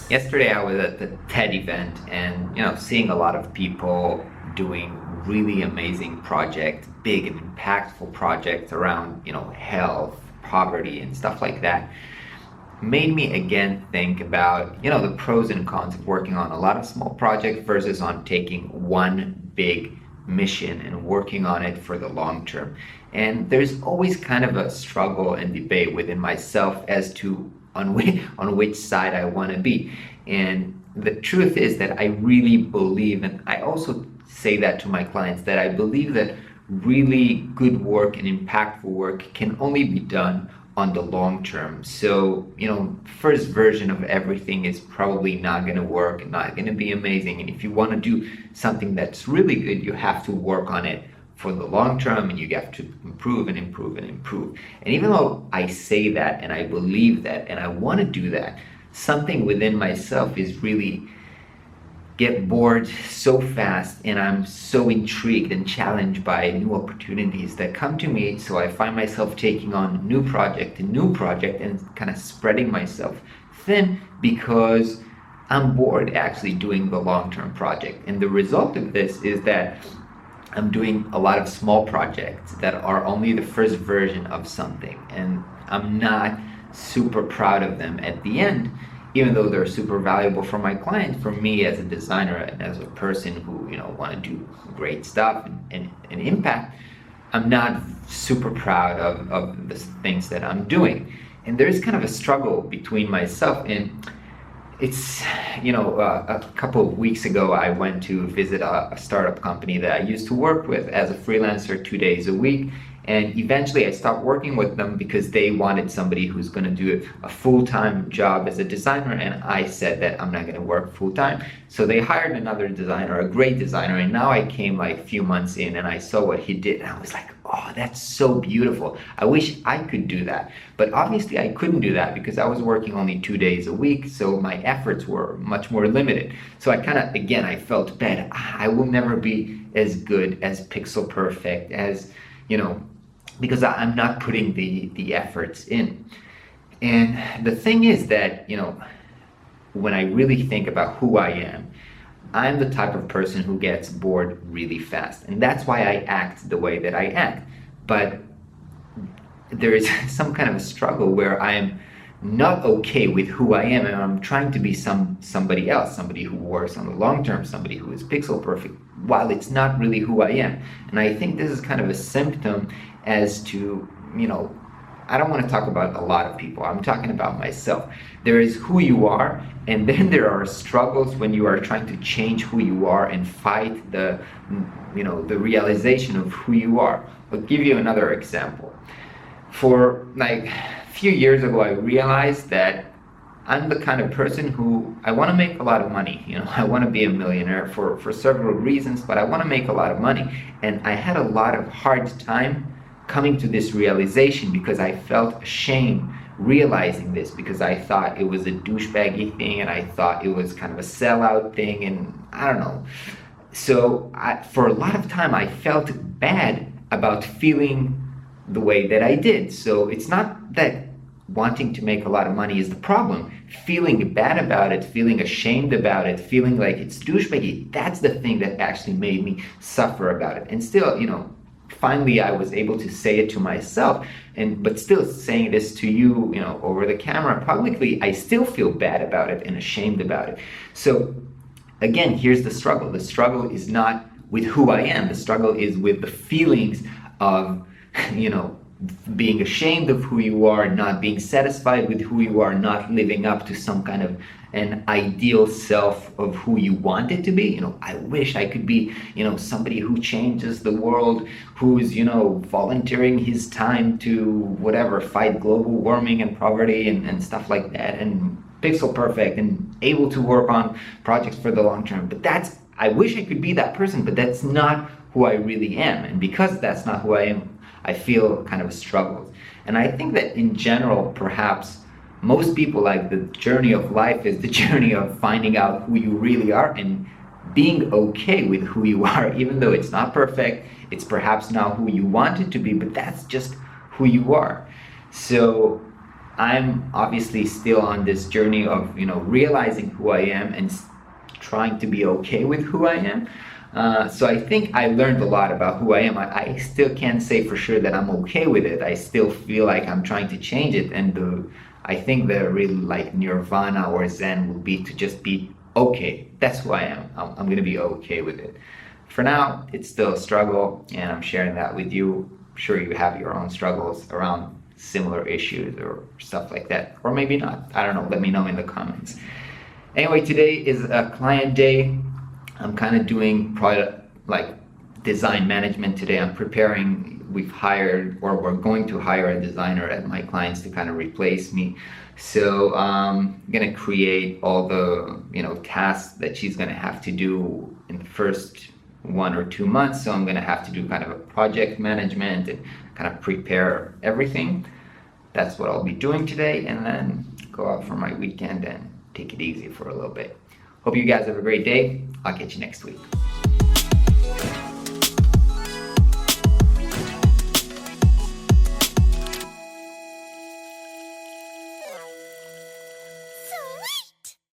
Yesterday I was at the TED event and seeing a lot of people doing really amazing projects, big and impactful projects around, health, poverty and stuff like that made me again think about, the pros and cons of working on a lot of small projects versus on taking one big mission and working on it for the long term. And there's always kind of a struggle and debate within myself as to on which side I want to be. And the truth is that I really believe, and I also say that to my clients, that I believe that really good work and impactful work can only be done on the long term. So, first version of everything is probably not going to work, not going to be amazing. And if you want to do something that's really good, you have to work on it for the long term, and you have to improve and improve and improve. And even though I say that and I believe that and I want to do that, something within myself is really get bored so fast, and I'm so intrigued and challenged by new opportunities that come to me. So I find myself taking on new project and kind of spreading myself thin because I'm bored actually doing the long-term project. And the result of this is that I'm doing a lot of small projects that are only the first version of something, and I'm not super proud of them at the end, even though they're super valuable for my clients. For me as a designer and as a person who want to do great stuff and impact, I'm not super proud of the things that I'm doing. And there's kind of a struggle between myself and it's, a couple of weeks ago, I went to visit a startup company that I used to work with as a freelancer 2 days a week. And eventually I stopped working with them because they wanted somebody who's going to do a full-time job as a designer. And I said that I'm not going to work full-time. So they hired another designer, a great designer. And now I came like a few months in and I saw what he did. And I was like, oh, that's so beautiful. I wish I could do that. But obviously I couldn't do that because I was working only 2 days a week. So my efforts were much more limited. So I kind of, again, I felt bad. I will never be as good, as pixel perfect, as, because I'm not putting the efforts in. And the thing is that, when I really think about who I am, I'm the type of person who gets bored really fast. And that's why I act the way that I act. But there is some kind of a struggle where I'm not okay with who I am, and I'm trying to be somebody else, somebody who works on the long term, somebody who is pixel perfect, while it's not really who I am. And I think this is kind of a symptom as to, I don't want to talk about a lot of people. I'm talking about myself. There is who you are, and then there are struggles when you are trying to change who you are and fight the realization of who you are. I'll give you another example. For like a few years ago, I realized that I'm the kind of person who I want to make a lot of money. I want to be a millionaire for several reasons, but I want to make a lot of money. And I had a lot of hard time coming to this realization because I felt ashamed realizing this, because I thought it was a douchebaggy thing and I thought it was kind of a sellout thing, and I don't know. So for a lot of time I felt bad about feeling the way that I did. So it's not that wanting to make a lot of money is the problem. Feeling bad about it, feeling ashamed about it, feeling like it's douchebaggy, that's the thing that actually made me suffer about it. And still, finally I was able to say it to myself, but still saying this to you, over the camera publicly, I still feel bad about it and ashamed about it. So again, here's the struggle. The struggle is not with who I am. The struggle is with the feelings of, being ashamed of who you are, not being satisfied with who you are, not living up to some kind of an ideal self of who you want it to be. I wish I could be, somebody who changes the world, who's, volunteering his time to whatever, fight global warming and poverty and stuff like that, and pixel perfect and able to work on projects for the long term. But I wish I could be that person, but that's not who I really am. And because that's not who I am, I feel kind of a struggle. And I think that in general, perhaps most people, like, the journey of life is the journey of finding out who you really are and being okay with who you are, even though it's not perfect, it's perhaps not who you want it to be, but that's just who you are. So I'm obviously still on this journey of, realizing who I am and trying to be okay with who I am. So I think I learned a lot about who I am. I still can't say for sure that I'm okay with it. I still feel like I'm trying to change it. And I think the real like nirvana or zen will be to just be okay. That's who I am. I'm going to be okay with it. For now, it's still a struggle, and I'm sharing that with you. I'm sure you have your own struggles around similar issues or stuff like that. Or maybe not. I don't know. Let me know in the comments. Anyway, today is a client day. I'm kind of doing product like design management today. I'm preparing. We've hired, or we're going to hire, a designer at my clients to kind of replace me. So I'm gonna create all the tasks that she's gonna have to do in the first 1 or 2 months. So I'm gonna have to do kind of a project management and kind of prepare everything. That's what I'll be doing today, and then go out for my weekend and take it easy for a little bit. Hope you guys have a great day. I'll catch you next week.